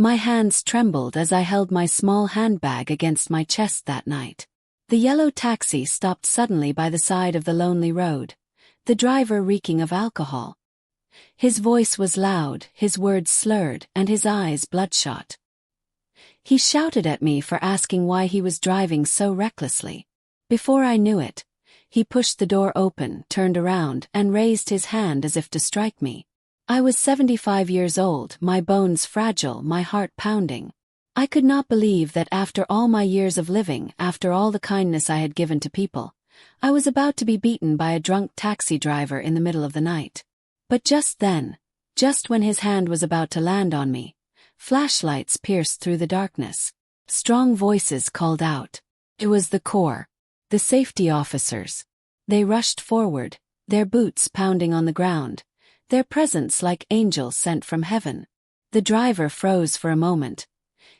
My hands trembled as I held my small handbag against my chest that night. The yellow taxi stopped suddenly by the side of the lonely road, the driver reeking of alcohol. His voice was loud, his words slurred, and his eyes bloodshot. He shouted at me for asking why he was driving so recklessly. Before I knew it, he pushed the door open, turned around, and raised his hand as if to strike me. I was 75 years old, my bones fragile, my heart pounding. I could not believe that after all my years of living, after all the kindness I had given to people, I was about to be beaten by a drunk taxi driver in the middle of the night. But just then, just when his hand was about to land on me, flashlights pierced through the darkness. Strong voices called out. It was the Corps, the safety officers. They rushed forward, their boots pounding on the ground, their presence like angels sent from heaven. The driver froze for a moment,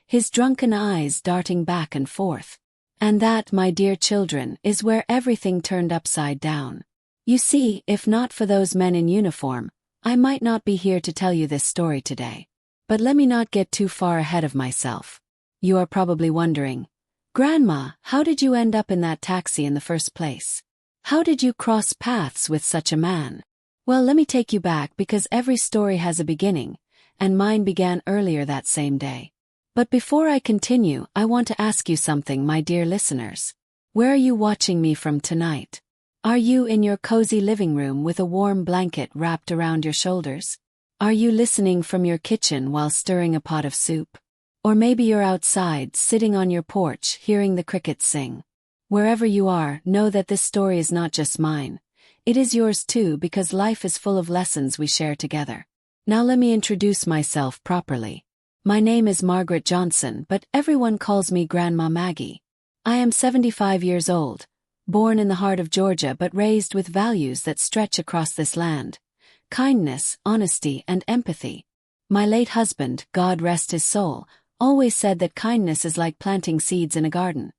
his drunken eyes darting back and forth. And that, my dear children, is where everything turned upside down. You see, if not for those men in uniform, I might not be here to tell you this story today. But let me not get too far ahead of myself. You are probably wondering, Grandma, how did you end up in that taxi in the first place? How did you cross paths with such a man? Well, let me take you back because every story has a beginning, and mine began earlier that same day. But before I continue, I want to ask you something, my dear listeners. Where are you watching me from tonight? Are you in your cozy living room with a warm blanket wrapped around your shoulders? Are you listening from your kitchen while stirring a pot of soup? Or maybe you're outside, sitting on your porch, hearing the crickets sing. Wherever you are, know that this story is not just mine. It is yours too, because life is full of lessons we share together. Now let me introduce myself properly. My name is Margaret Johnson, but everyone calls me Grandma Maggie. I am 75 years old, born in the heart of Georgia but raised with values that stretch across this land. Kindness, honesty, and empathy. My late husband, God rest his soul, always said that kindness is like planting seeds in a garden.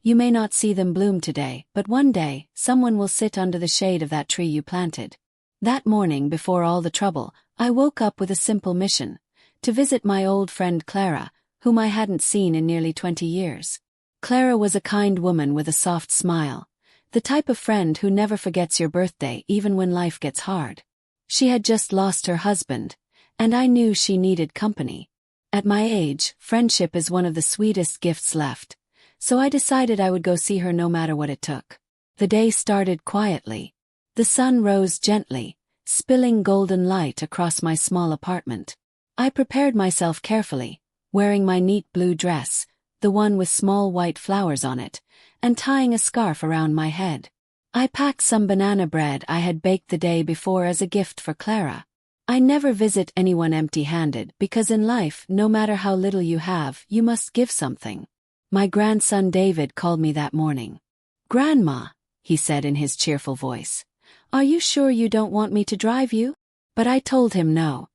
You may not see them bloom today, but one day, someone will sit under the shade of that tree you planted. That morning, before all the trouble, I woke up with a simple mission: to visit my old friend Clara, whom I hadn't seen in nearly 20 years. Clara was a kind woman with a soft smile, the type of friend who never forgets your birthday even when life gets hard. She had just lost her husband, and I knew she needed company. At my age, friendship is one of the sweetest gifts left, so I decided I would go see her no matter what it took. The day started quietly. The sun rose gently, spilling golden light across my small apartment. I prepared myself carefully, wearing my neat blue dress, the one with small white flowers on it, and tying a scarf around my head. I packed some banana bread I had baked the day before as a gift for Clara. I never visit anyone empty-handed because in life, no matter how little you have, you must give something. My grandson David called me that morning. "Grandma," he said in his cheerful voice, "are you sure you don't want me to drive you?" But I told him no.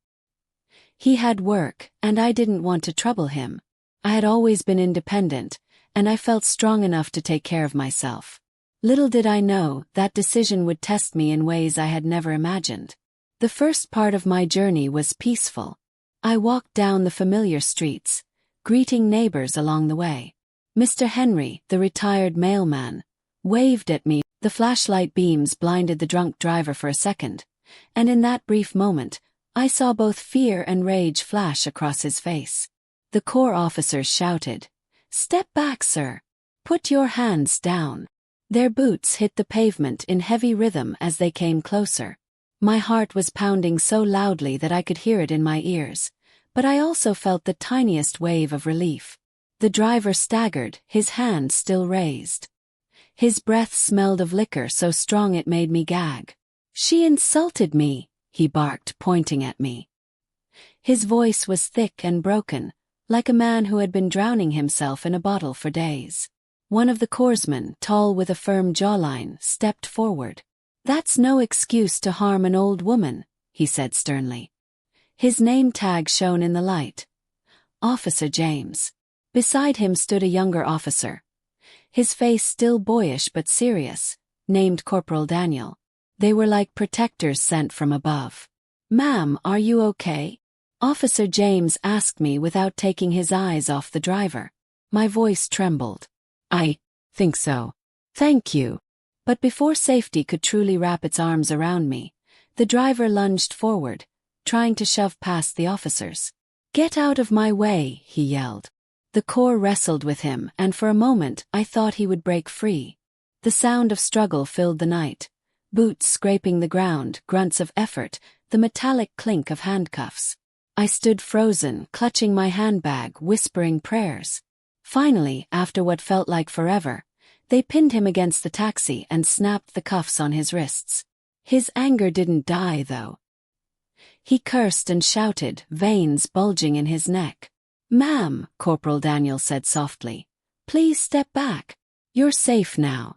He had work, and I didn't want to trouble him. I had always been independent, and I felt strong enough to take care of myself. Little did I know, that decision would test me in ways I had never imagined. The first part of my journey was peaceful. I walked down the familiar streets, greeting neighbors along the way. Mr. Henry, the retired mailman, waved at me. The flashlight beams blinded the drunk driver for a second, and in that brief moment, I saw both fear and rage flash across his face. The Corps officers shouted, "Step back, sir! Put your hands down!" Their boots hit the pavement in heavy rhythm as they came closer. My heart was pounding so loudly that I could hear it in my ears, but I also felt the tiniest wave of relief. The driver staggered, his hand still raised. His breath smelled of liquor so strong it made me gag. "She insulted me," he barked, pointing at me. His voice was thick and broken, like a man who had been drowning himself in a bottle for days. One of the corpsmen, tall with a firm jawline, stepped forward. "That's no excuse to harm an old woman," he said sternly. His name tag shone in the light. Officer James. Beside him stood a younger officer, his face still boyish but serious, named Corporal Daniel. They were like protectors sent from above. "Ma'am, are you okay?" Officer James asked me without taking his eyes off the driver. My voice trembled. I think so. Thank you. But before safety could truly wrap its arms around me, the driver lunged forward, trying to shove past the officers. Get out of my way, he yelled. The Corps wrestled with him, and for a moment I thought he would break free. The sound of struggle filled the night. Boots scraping the ground, grunts of effort, the metallic clink of handcuffs. I stood frozen, clutching my handbag, whispering prayers. Finally, after what felt like forever, they pinned him against the taxi and snapped the cuffs on his wrists. His anger didn't die, though. He cursed and shouted, veins bulging in his neck. "Ma'am," Corporal Daniel said softly, "please step back. You're safe now."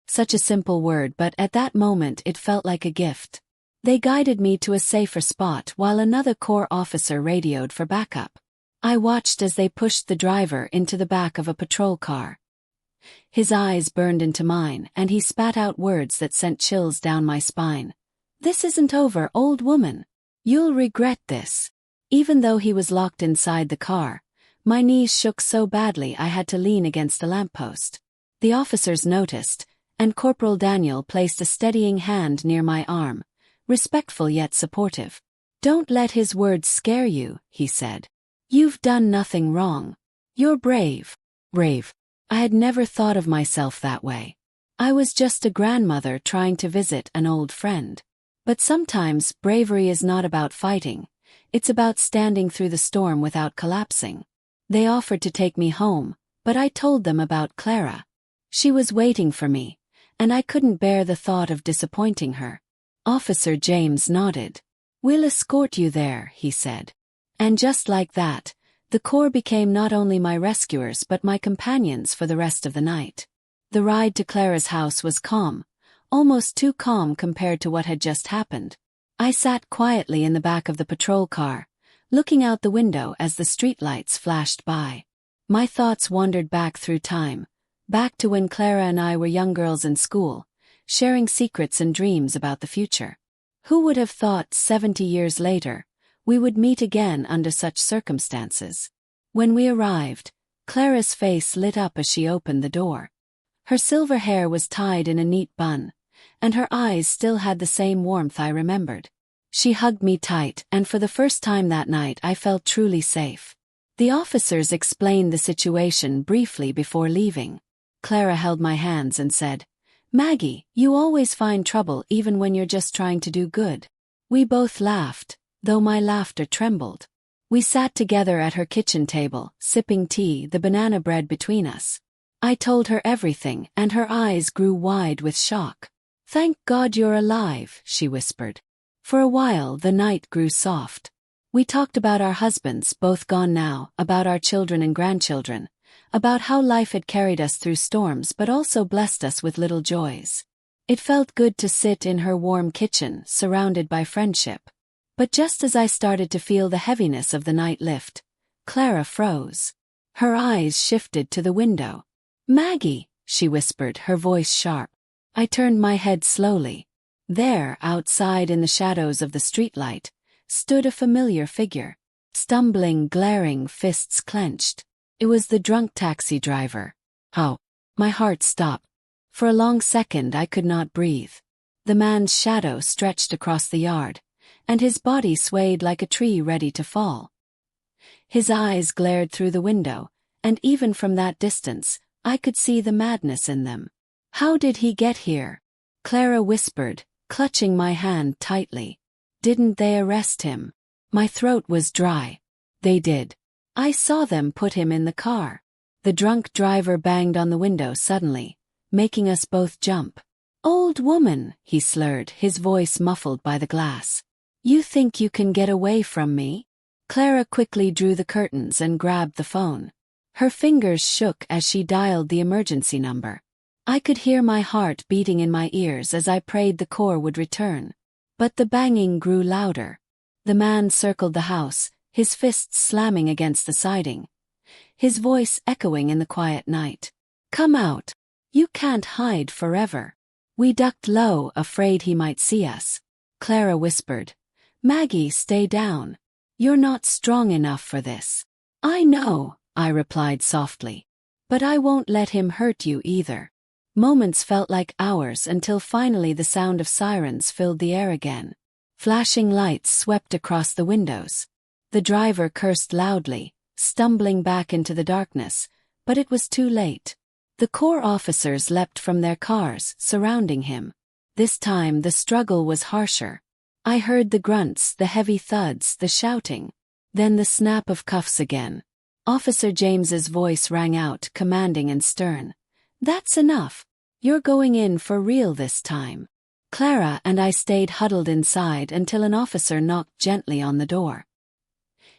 Such a simple word, but at that moment it felt like a gift. They guided me to a safer spot while another Corps officer radioed for backup. I watched as they pushed the driver into the back of a patrol car. His eyes burned into mine, and he spat out words that sent chills down my spine. "This isn't over, old woman. You'll regret this." Even though he was locked inside the car, my knees shook so badly I had to lean against a lamppost. The officers noticed, and Corporal Daniel placed a steadying hand near my arm, respectful yet supportive. "Don't let his words scare you," he said. "You've done nothing wrong. You're brave." Brave. I had never thought of myself that way. I was just a grandmother trying to visit an old friend. But sometimes bravery is not about fighting. It's about standing through the storm without collapsing. They offered to take me home, but I told them about Clara. She was waiting for me, and I couldn't bear the thought of disappointing her. Officer James nodded. "We'll escort you there," he said. And just like that, the Corps became not only my rescuers but my companions for the rest of the night. The ride to Clara's house was calm, almost too calm compared to what had just happened. I sat quietly in the back of the patrol car, looking out the window as the streetlights flashed by. My thoughts wandered back through time, back to when Clara and I were young girls in school, sharing secrets and dreams about the future. Who would have thought 70 years later, we would meet again under such circumstances? When we arrived, Clara's face lit up as she opened the door. Her silver hair was tied in a neat bun, and her eyes still had the same warmth I remembered. She hugged me tight, and for the first time that night I felt truly safe. The officers explained the situation briefly before leaving. Clara held my hands and said, "Maggie, you always find trouble even when you're just trying to do good." We both laughed, though my laughter trembled. We sat together at her kitchen table, sipping tea, the banana bread between us. I told her everything, and her eyes grew wide with shock. "Thank God you're alive," she whispered. For a while the night grew soft. We talked about our husbands, both gone now, about our children and grandchildren, about how life had carried us through storms but also blessed us with little joys. It felt good to sit in her warm kitchen, surrounded by friendship. But just as I started to feel the heaviness of the night lift, Clara froze. Her eyes shifted to the window. "Maggie," she whispered, her voice sharp. I turned my head slowly. There, outside in the shadows of the streetlight, stood a familiar figure. Stumbling, glaring, fists clenched. It was the drunk taxi driver. Oh! My heart stopped. For a long second I could not breathe. The man's shadow stretched across the yard, and his body swayed like a tree ready to fall. His eyes glared through the window, and even from that distance, I could see the madness in them. "How did he get here?" Clara whispered, clutching my hand tightly. "Didn't they arrest him?" My throat was dry. "They did. I saw them put him in the car." The drunk driver banged on the window suddenly, making us both jump. "Old woman," he slurred, his voice muffled by the glass. "You think you can get away from me?" Clara quickly drew the curtains and grabbed the phone. Her fingers shook as she dialed the emergency number. I could hear my heart beating in my ears as I prayed the Corps would return. But the banging grew louder. The man circled the house, his fists slamming against the siding, his voice echoing in the quiet night. "Come out. You can't hide forever." We ducked low, afraid he might see us. Clara whispered, "Maggie, stay down." You're not strong enough for this. I know, I replied softly. But I won't let him hurt you either. Moments felt like hours until finally the sound of sirens filled the air again. Flashing lights swept across the windows. The driver cursed loudly, stumbling back into the darkness, but it was too late. The corps officers leapt from their cars, surrounding him. This time the struggle was harsher. I heard the grunts, the heavy thuds, the shouting. Then the snap of cuffs again. Officer James's voice rang out, commanding and stern. That's enough. You're going in for real this time. Clara and I stayed huddled inside until an officer knocked gently on the door.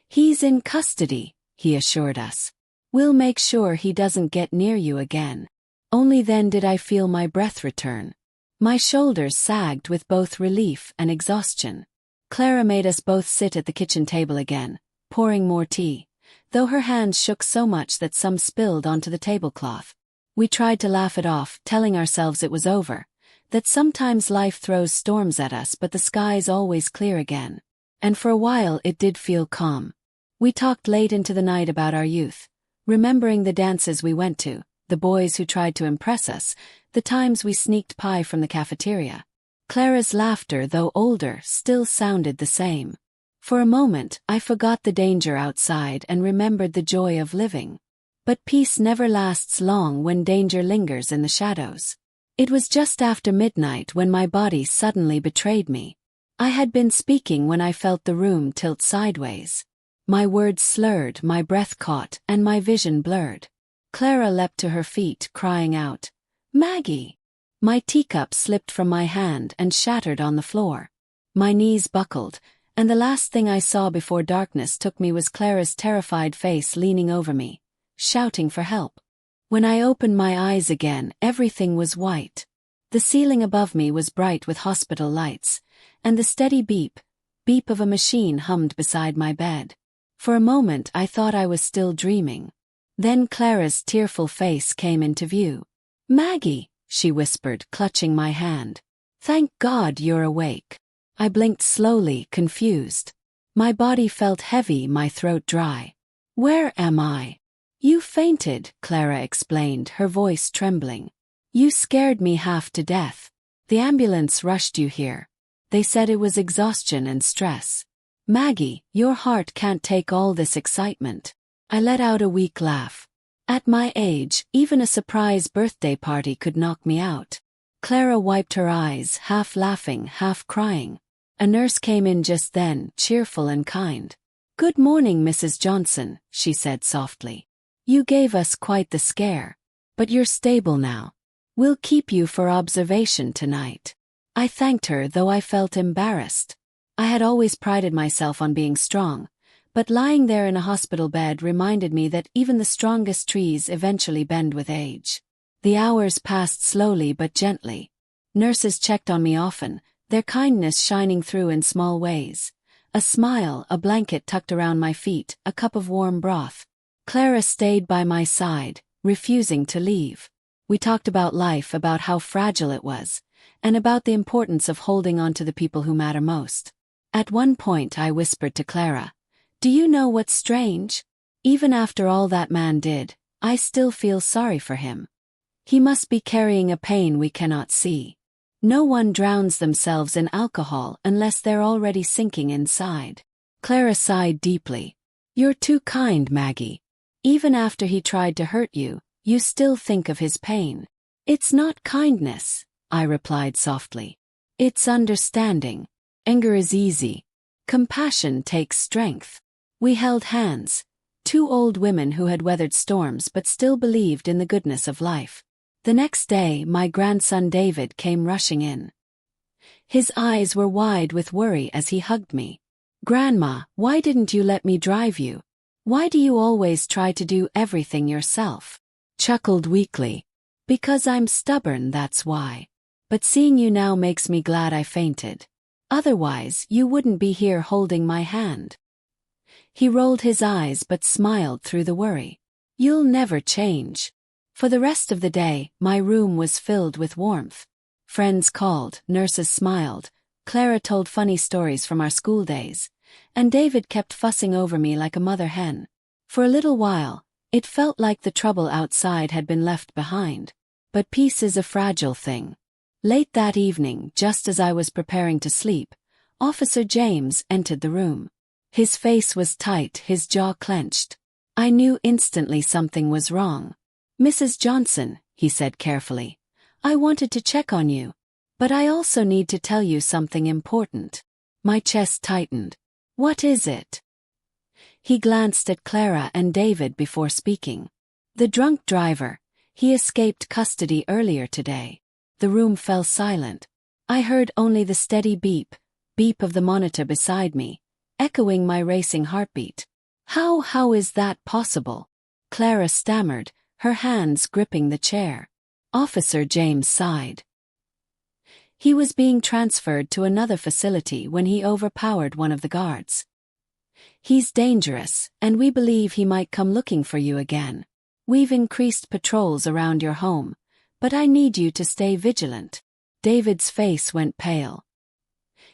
He's in custody, he assured us. We'll make sure he doesn't get near you again. Only then did I feel my breath return. My shoulders sagged with both relief and exhaustion. Clara made us both sit at the kitchen table again, pouring more tea, though her hands shook so much that some spilled onto the tablecloth. We tried to laugh it off, telling ourselves it was over, that sometimes life throws storms at us but the sky's always clear again. And for a while it did feel calm. We talked late into the night about our youth, remembering the dances we went to, the boys who tried to impress us, the times we sneaked pie from the cafeteria. Clara's laughter, though older, still sounded the same. For a moment, I forgot the danger outside and remembered the joy of living. But peace never lasts long when danger lingers in the shadows. It was just after midnight when my body suddenly betrayed me. I had been speaking when I felt the room tilt sideways. My words slurred, my breath caught, and my vision blurred. Clara leapt to her feet, crying out, "Maggie!" My teacup slipped from my hand and shattered on the floor. My knees buckled, and the last thing I saw before darkness took me was Clara's terrified face leaning over me, shouting for help. When I opened my eyes again, everything was white. The ceiling above me was bright with hospital lights, and the steady beep of a machine hummed beside my bed. For a moment I thought I was still dreaming. Then Clara's tearful face came into view. "Maggie," she whispered, clutching my hand. "Thank God you're awake." I blinked slowly, confused. My body felt heavy, my throat dry. "Where am I?" "You fainted," Clara explained, her voice trembling. "You scared me half to death. The ambulance rushed you here. They said it was exhaustion and stress. Maggie, your heart can't take all this excitement." I let out a weak laugh. At my age, even a surprise birthday party could knock me out. Clara wiped her eyes, half laughing, half crying. A nurse came in just then, cheerful and kind. "Good morning, Mrs. Johnson," she said softly. "You gave us quite the scare. But you're stable now. We'll keep you for observation tonight." I thanked her, though I felt embarrassed. I had always prided myself on being strong, but lying there in a hospital bed reminded me that even the strongest trees eventually bend with age. The hours passed slowly but gently. Nurses checked on me often, their kindness shining through in small ways. A smile, a blanket tucked around my feet, a cup of warm broth. Clara stayed by my side, refusing to leave. We talked about life, about how fragile it was, and about the importance of holding on to the people who matter most. At one point I whispered to Clara, "Do you know what's strange? Even after all that man did, I still feel sorry for him. He must be carrying a pain we cannot see. No one drowns themselves in alcohol unless they're already sinking inside." Clara sighed deeply. "You're too kind, Maggie. Even after he tried to hurt you, you still think of his pain." "It's not kindness," I replied softly. "It's understanding. Anger is easy. Compassion takes strength." We held hands, two old women who had weathered storms but still believed in the goodness of life. The next day, my grandson David came rushing in. His eyes were wide with worry as he hugged me. "Grandma, why didn't you let me drive you? Why do you always try to do everything yourself?" Chuckled weakly. "Because I'm stubborn, that's why. But seeing you now makes me glad I fainted. Otherwise, you wouldn't be here holding my hand." He rolled his eyes but smiled through the worry. "You'll never change." For the rest of the day, my room was filled with warmth. Friends called, nurses smiled, Clara told funny stories from our school days, and David kept fussing over me like a mother hen. For a little while, it felt like the trouble outside had been left behind. But peace is a fragile thing. Late that evening, just as I was preparing to sleep, Officer James entered the room. His face was tight, his jaw clenched. I knew instantly something was wrong. "Mrs. Johnson," he said carefully, "I wanted to check on you. But I also need to tell you something important." My chest tightened. "What is it?" He glanced at Clara and David before speaking. "The drunk driver. He escaped custody earlier today." The room fell silent. I heard only the steady beep of the monitor beside me, echoing my racing heartbeat. How is that possible?" Clara stammered, her hands gripping the chair. Officer James sighed. "He was being transferred to another facility when he overpowered one of the guards. He's dangerous, and we believe he might come looking for you again. We've increased patrols around your home, but I need you to stay vigilant." David's face went pale.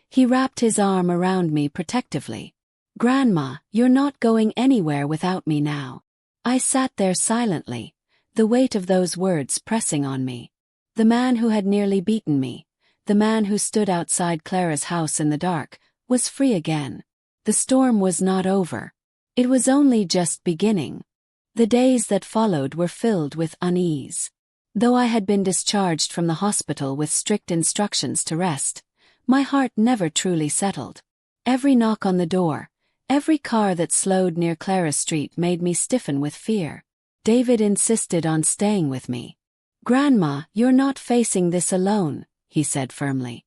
He wrapped his arm around me protectively. "Grandma, you're not going anywhere without me now." I sat there silently, the weight of those words pressing on me. The man who had nearly beaten me, the man who stood outside Clara's house in the dark, was free again. The storm was not over. It was only just beginning. The days that followed were filled with unease. Though I had been discharged from the hospital with strict instructions to rest, my heart never truly settled. Every knock on the door, every car that slowed near Clara Street made me stiffen with fear. David insisted on staying with me. "Grandma, you're not facing this alone," he said firmly.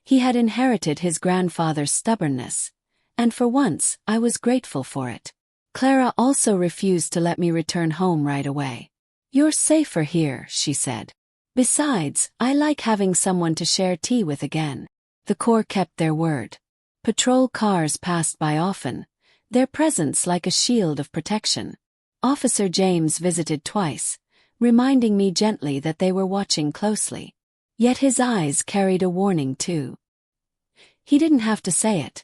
He had inherited his grandfather's stubbornness, and for once I was grateful for it. Clara also refused to let me return home right away. "You're safer here," she said. "Besides, I like having someone to share tea with again." The Corps kept their word. Patrol cars passed by often, their presence like a shield of protection. Officer James visited twice, reminding me gently that they were watching closely. Yet his eyes carried a warning too. He didn't have to say it.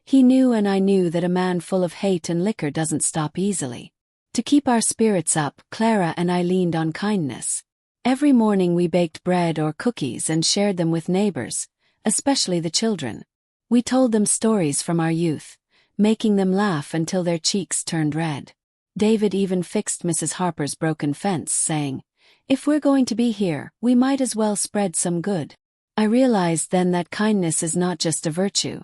He knew, and I knew, that a man full of hate and liquor doesn't stop easily. To keep our spirits up, Clara and I leaned on kindness. Every morning we baked bread or cookies and shared them with neighbors, especially the children. We told them stories from our youth, making them laugh until their cheeks turned red. David even fixed Mrs. Harper's broken fence, saying, "If we're going to be here, we might as well spread some good." I realized then that kindness is not just a virtue.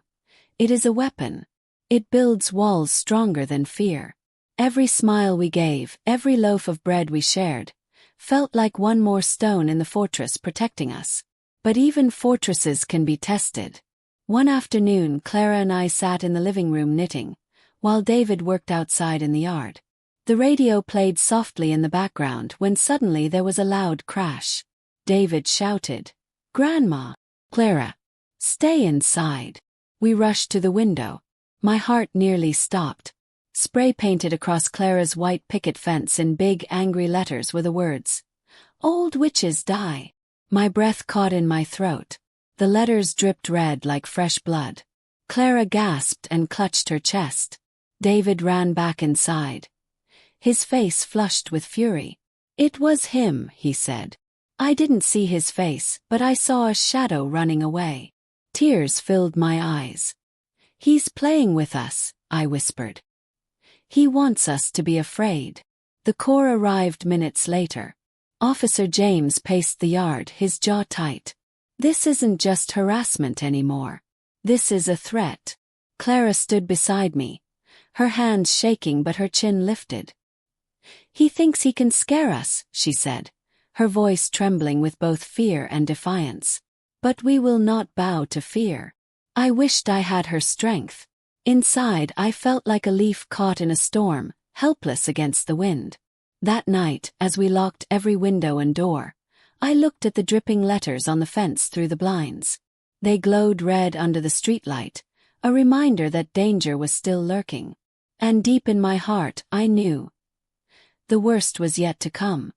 It is a weapon. It builds walls stronger than fear. Every smile we gave, every loaf of bread we shared, felt like one more stone in the fortress protecting us. But even fortresses can be tested. One afternoon, Clara and I sat in the living room knitting, while David worked outside in the yard. The radio played softly in the background when suddenly there was a loud crash. David shouted, "Grandma!" "Clara, stay inside." We rushed to the window. My heart nearly stopped. Spray painted across Clara's white picket fence in big angry letters were the words, "Old witches die." My breath caught in my throat. The letters dripped red like fresh blood. Clara gasped and clutched her chest. David ran back inside, his face flushed with fury. "It was him," he said. I didn't see his face, but I saw a shadow running away. Tears filled my eyes. "He's playing with us," I whispered. "He wants us to be afraid." The Corps arrived minutes later. Officer James paced the yard, his jaw tight. "This isn't just harassment anymore. This is a threat." Clara stood beside me, her hands shaking but her chin lifted. "He thinks he can scare us," she said, her voice trembling with both fear and defiance. "But we will not bow to fear." I wished I had her strength. Inside, I felt like a leaf caught in a storm, helpless against the wind. That night, as we locked every window and door, I looked at the dripping letters on the fence through the blinds. They glowed red under the streetlight, a reminder that danger was still lurking. And deep in my heart, I knew the worst was yet to come.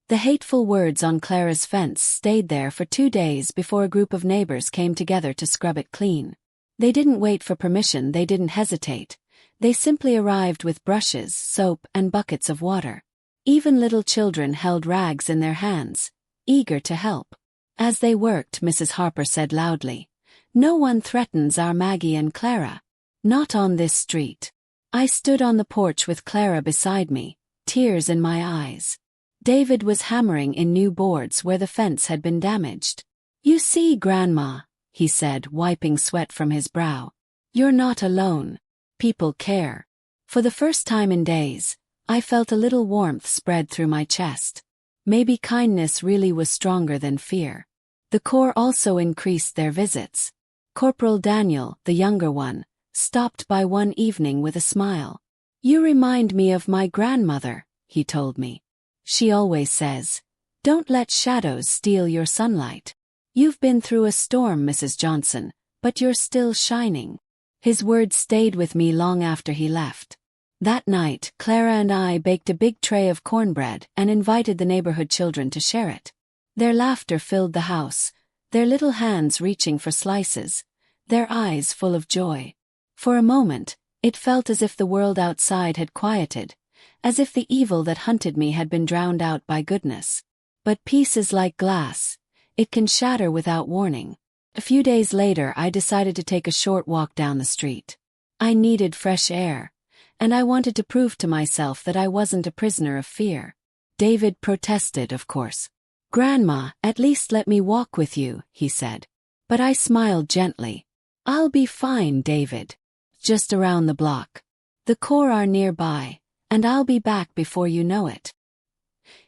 The hateful words on Clara's fence stayed there for 2 days before a group of neighbors came together to scrub it clean. They didn't wait for permission, they didn't hesitate. They simply arrived with brushes, soap, and buckets of water. Even little children held rags in their hands, eager to help. As they worked, Mrs. Harper said loudly, "No one threatens our Maggie and Clara. Not on this street." I stood on the porch with Clara beside me, tears in my eyes. David was hammering in new boards where the fence had been damaged. "You see, Grandma," he said, wiping sweat from his brow. "You're not alone. People care." For the first time in days, I felt a little warmth spread through my chest. Maybe kindness really was stronger than fear. The Corps also increased their visits. Corporal Daniel, the younger one, stopped by one evening with a smile. "You remind me of my grandmother," he told me. "She always says, 'Don't let shadows steal your sunlight.' You've been through a storm, Mrs. Johnson, but you're still shining." His words stayed with me long after he left. That night, Clara and I baked a big tray of cornbread and invited the neighborhood children to share it. Their laughter filled the house, their little hands reaching for slices, their eyes full of joy. For a moment, it felt as if the world outside had quieted, as if the evil that hunted me had been drowned out by goodness. But peace is like glass. It can shatter without warning. A few days later, I decided to take a short walk down the street. I needed fresh air, and I wanted to prove to myself that I wasn't a prisoner of fear. David protested, of course. "Grandma, at least let me walk with you," he said. But I smiled gently. "I'll be fine, David. Just around the block. The Corps are nearby, and I'll be back before you know it."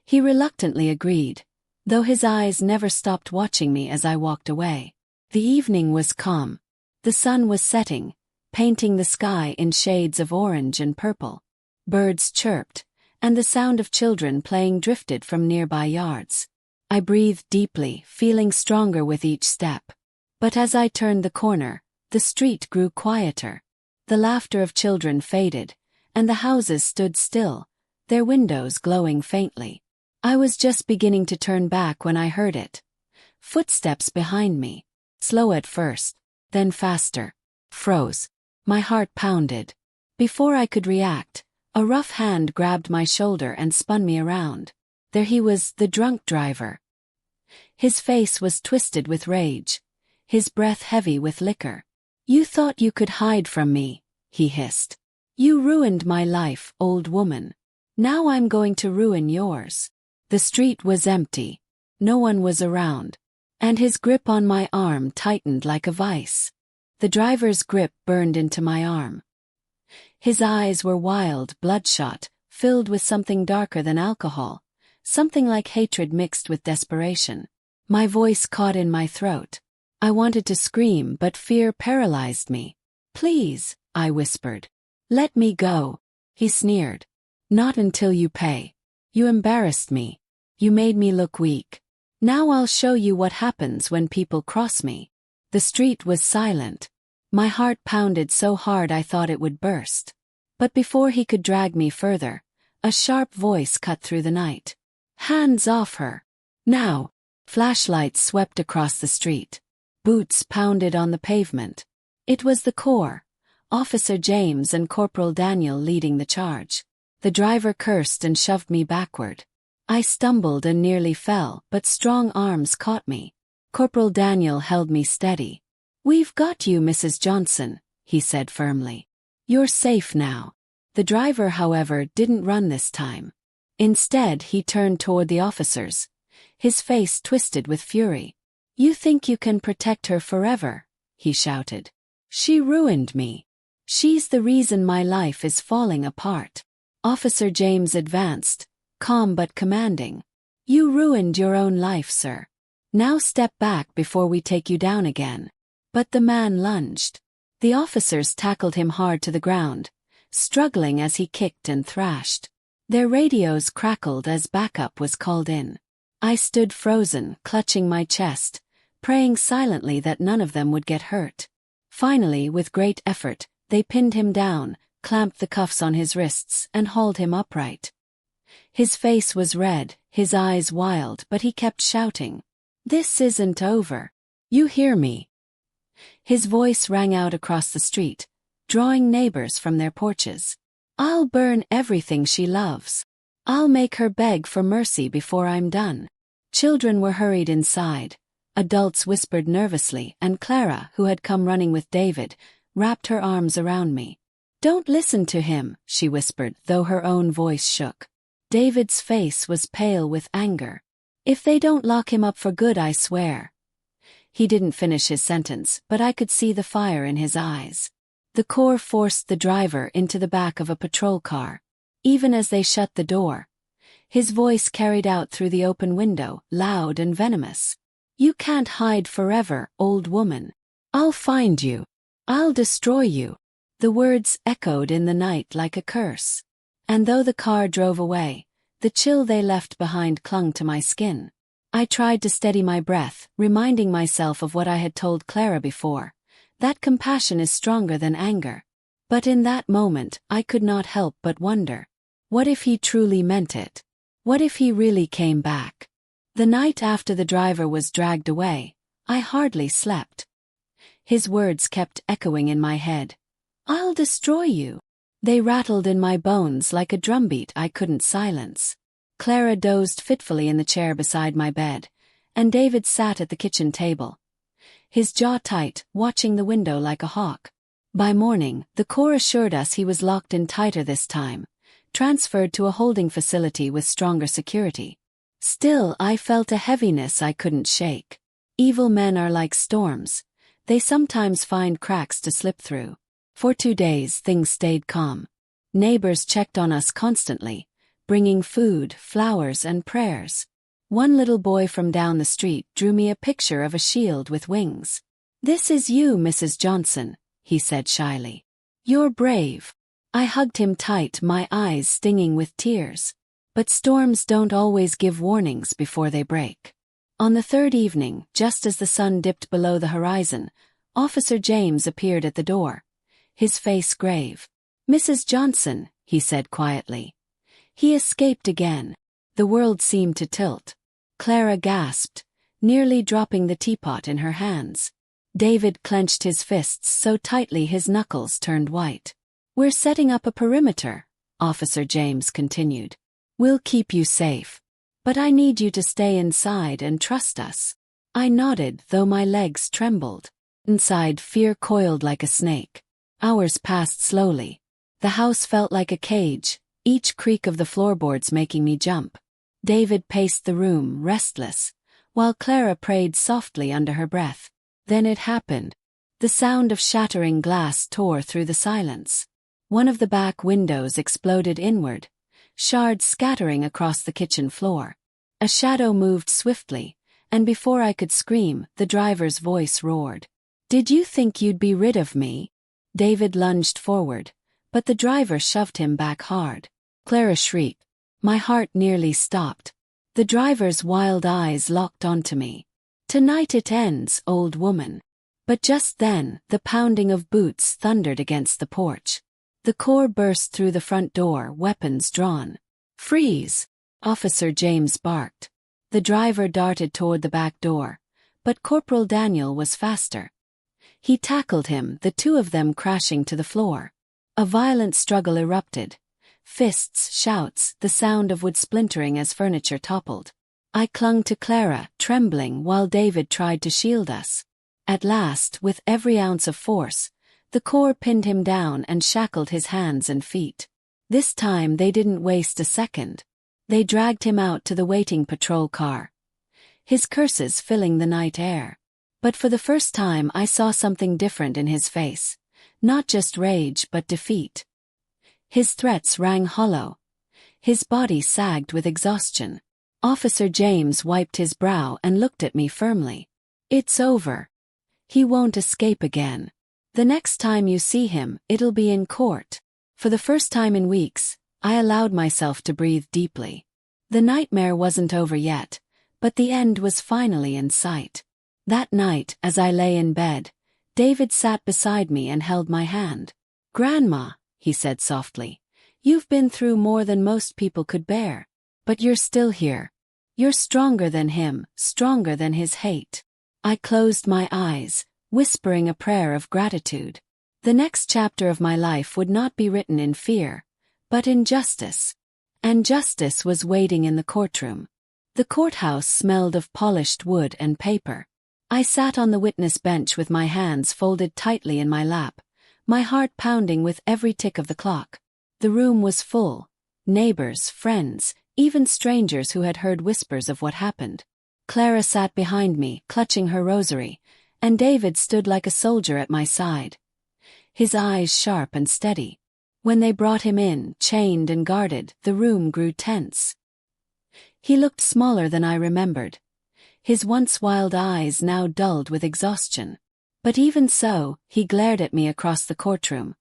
He reluctantly agreed, though his eyes never stopped watching me as I walked away. The evening was calm. The sun was setting, painting the sky in shades of orange and purple. Birds chirped, and the sound of children playing drifted from nearby yards. I breathed deeply, feeling stronger with each step. But as I turned the corner, the street grew quieter. The laughter of children faded, and the houses stood still, their windows glowing faintly. I was just beginning to turn back when I heard it. Footsteps behind me. Slow at first, then faster. Froze. My heart pounded. Before I could react, a rough hand grabbed my shoulder and spun me around. There he was, the drunk driver. His face was twisted with rage, his breath heavy with liquor. "You thought you could hide from me," he hissed. "You ruined my life, old woman. Now I'm going to ruin yours." The street was empty. No one was around. And his grip on my arm tightened like a vice. The driver's grip burned into my arm. His eyes were wild, bloodshot, filled with something darker than alcohol, something like hatred mixed with desperation. My voice caught in my throat. I wanted to scream, but fear paralyzed me. "Please," I whispered. "Let me go." He sneered. "Not until you pay. You embarrassed me. You made me look weak. Now I'll show you what happens when people cross me." The street was silent. My heart pounded so hard I thought it would burst. But before he could drag me further, a sharp voice cut through the night. "Hands off her. Now." Flashlights swept across the street. Boots pounded on the pavement. It was the Corps, Officer James and Corporal Daniel leading the charge. The driver cursed and shoved me backward. I stumbled and nearly fell, but strong arms caught me. Corporal Daniel held me steady. "We've got you, Mrs. Johnson," he said firmly. "You're safe now." The driver, however, didn't run this time. Instead, he turned toward the officers, his face twisted with fury. "You think you can protect her forever?" he shouted. "She ruined me. She's the reason my life is falling apart." Officer James advanced, calm but commanding. "You ruined your own life, sir. Now step back before we take you down again." But the man lunged. The officers tackled him hard to the ground, struggling as he kicked and thrashed. Their radios crackled as backup was called in. I stood frozen, clutching my chest, praying silently that none of them would get hurt. Finally, with great effort, they pinned him down, clamped the cuffs on his wrists, and hauled him upright. His face was red, his eyes wild, but he kept shouting, "This isn't over. You hear me?" His voice rang out across the street, drawing neighbors from their porches. "I'll burn everything she loves. I'll make her beg for mercy before I'm done." Children were hurried inside. Adults whispered nervously, and Clara, who had come running with David, wrapped her arms around me. "Don't listen to him," she whispered, though her own voice shook. David's face was pale with anger. "If they don't lock him up for good, I swear." He didn't finish his sentence, but I could see the fire in his eyes. The Corps forced the driver into the back of a patrol car. Even as they shut the door, his voice carried out through the open window, loud and venomous. "You can't hide forever, old woman. I'll find you. I'll destroy you." The words echoed in the night like a curse. And though the car drove away, the chill they left behind clung to my skin. I tried to steady my breath, reminding myself of what I had told Clara before, that compassion is stronger than anger. But in that moment, I could not help but wonder. What if he truly meant it? What if he really came back? The night after the driver was dragged away, I hardly slept. His words kept echoing in my head. "I'll destroy you." They rattled in my bones like a drumbeat I couldn't silence. Clara dozed fitfully in the chair beside my bed, and David sat at the kitchen table, his jaw tight, watching the window like a hawk. By morning, the Corps assured us he was locked in tighter this time, transferred to a holding facility with stronger security. Still, I felt a heaviness I couldn't shake. Evil men are like storms. They sometimes find cracks to slip through. For 2 days, things stayed calm. Neighbors checked on us constantly, bringing food, flowers, and prayers. One little boy from down the street drew me a picture of a shield with wings. "This is you, Mrs. Johnson," he said shyly. "You're brave." I hugged him tight, my eyes stinging with tears. But storms don't always give warnings before they break. On the third evening, just as the sun dipped below the horizon, Officer James appeared at the door, his face grave. "Mrs. Johnson," he said quietly. "He escaped again." The world seemed to tilt. Clara gasped, nearly dropping the teapot in her hands. David clenched his fists so tightly his knuckles turned white. "We're setting up a perimeter," Officer James continued. "We'll keep you safe. But I need you to stay inside and trust us." I nodded, though my legs trembled. Inside, fear coiled like a snake. Hours passed slowly. The house felt like a cage, each creak of the floorboards making me jump. David paced the room, restless, while Clara prayed softly under her breath. Then it happened. The sound of shattering glass tore through the silence. One of the back windows exploded inward, shards scattering across the kitchen floor. A shadow moved swiftly, and before I could scream, the driver's voice roared. "Did you think you'd be rid of me?" David lunged forward, but the driver shoved him back hard. Clara shrieked. My heart nearly stopped. The driver's wild eyes locked onto me. "Tonight it ends, old woman." But just then, the pounding of boots thundered against the porch. The Corps burst through the front door, weapons drawn. "Freeze!" Officer James barked. The driver darted toward the back door, but Corporal Daniel was faster. He tackled him, the two of them crashing to the floor. A violent struggle erupted. Fists, shouts, the sound of wood splintering as furniture toppled. I clung to Clara, trembling, while David tried to shield us. At last, with every ounce of force, the Corps pinned him down and shackled his hands and feet. This time they didn't waste a second. They dragged him out to the waiting patrol car, his curses filling the night air. But for the first time I saw something different in his face. Not just rage but defeat. His threats rang hollow. His body sagged with exhaustion. Officer James wiped his brow and looked at me firmly. "It's over. He won't escape again. The next time you see him, it'll be in court." For the first time in weeks, I allowed myself to breathe deeply. The nightmare wasn't over yet, but the end was finally in sight. That night, as I lay in bed, David sat beside me and held my hand. "Grandma," he said softly, "you've been through more than most people could bear. But you're still here. You're stronger than him, stronger than his hate." I closed my eyes, whispering a prayer of gratitude. The next chapter of my life would not be written in fear, but in justice. And justice was waiting in the courtroom. The courthouse smelled of polished wood and paper. I sat on the witness bench with my hands folded tightly in my lap, my heart pounding with every tick of the clock. The room was full. Neighbors, friends, even strangers who had heard whispers of what happened. Clara sat behind me, clutching her rosary, and David stood like a soldier at my side, his eyes sharp and steady. When they brought him in, chained and guarded, the room grew tense. He looked smaller than I remembered, his once wild eyes now dulled with exhaustion. But even so, he glared at me across the courtroom,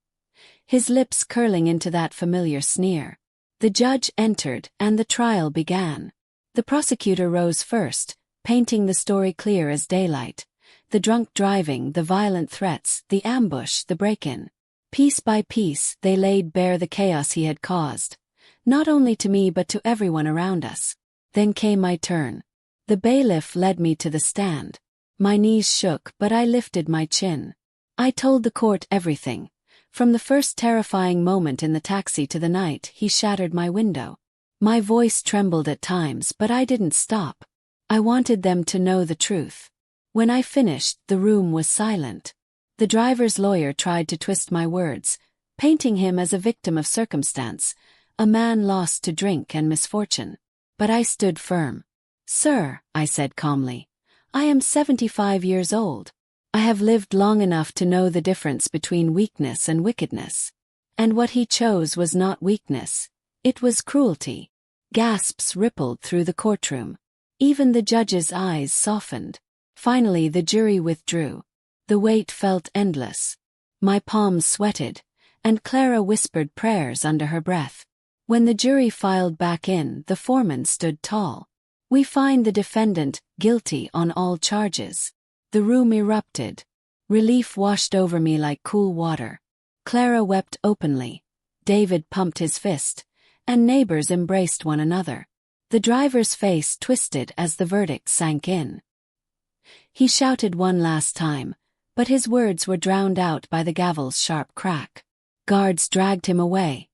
his lips curling into that familiar sneer. The judge entered, and the trial began. The prosecutor rose first, painting the story clear as daylight. The drunk driving, the violent threats, the ambush, the break-in. Piece by piece, they laid bare the chaos he had caused, not only to me but to everyone around us. Then came my turn. The bailiff led me to the stand. My knees shook, but I lifted my chin. I told the court everything, from the first terrifying moment in the taxi to the night he shattered my window. My voice trembled at times, but I didn't stop. I wanted them to know the truth. When I finished, the room was silent. The driver's lawyer tried to twist my words, painting him as a victim of circumstance, a man lost to drink and misfortune. But I stood firm. "Sir," I said calmly, "I am 75 years old. I have lived long enough to know the difference between weakness and wickedness. And what he chose was not weakness. It was cruelty." Gasps rippled through the courtroom. Even the judge's eyes softened. Finally the jury withdrew. The wait felt endless. My palms sweated, and Clara whispered prayers under her breath. When the jury filed back in, the foreman stood tall. "We find the defendant guilty on all charges." The room erupted. Relief washed over me like cool water. Clara wept openly. David pumped his fist, and neighbors embraced one another. The driver's face twisted as the verdict sank in. He shouted one last time, but his words were drowned out by the gavel's sharp crack. Guards dragged him away,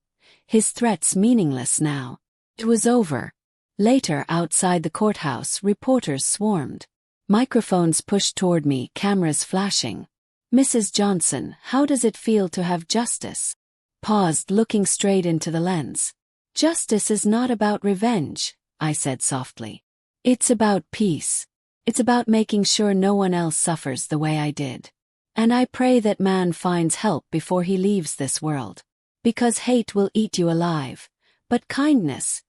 his threats meaningless now. It was over. Later, outside the courthouse, reporters swarmed. Microphones pushed toward me, cameras flashing. "Mrs. Johnson, how does it feel to have justice?" Paused, looking straight into the lens. "Justice is not about revenge," I said softly. "It's about peace. It's about making sure no one else suffers the way I did. And I pray that man finds help before he leaves this world. Because hate will eat you alive, but kindness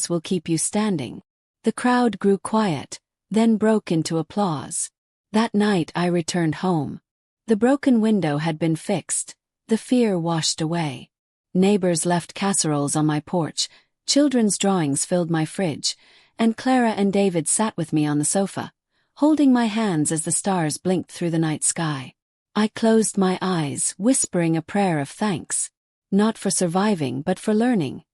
will keep you standing." The crowd grew quiet, then broke into applause. That night I returned home. The broken window had been fixed, the fear washed away. Neighbors left casseroles on my porch, children's drawings filled my fridge, and Clara and David sat with me on the sofa, holding my hands as the stars blinked through the night sky. I closed my eyes, whispering a prayer of thanks. Not for surviving, but for learning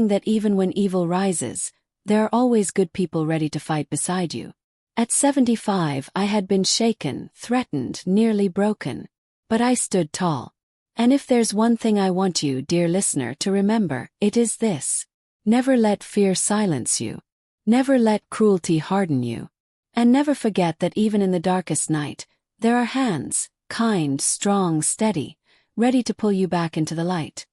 that even when evil rises, there are always good people ready to fight beside you. At 75, I had been shaken, threatened, nearly broken. But I stood tall. And if there's one thing I want you, dear listener, to remember, it is this. Never let fear silence you. Never let cruelty harden you. And never forget that even in the darkest night, there are hands, kind, strong, steady, ready to pull you back into the light.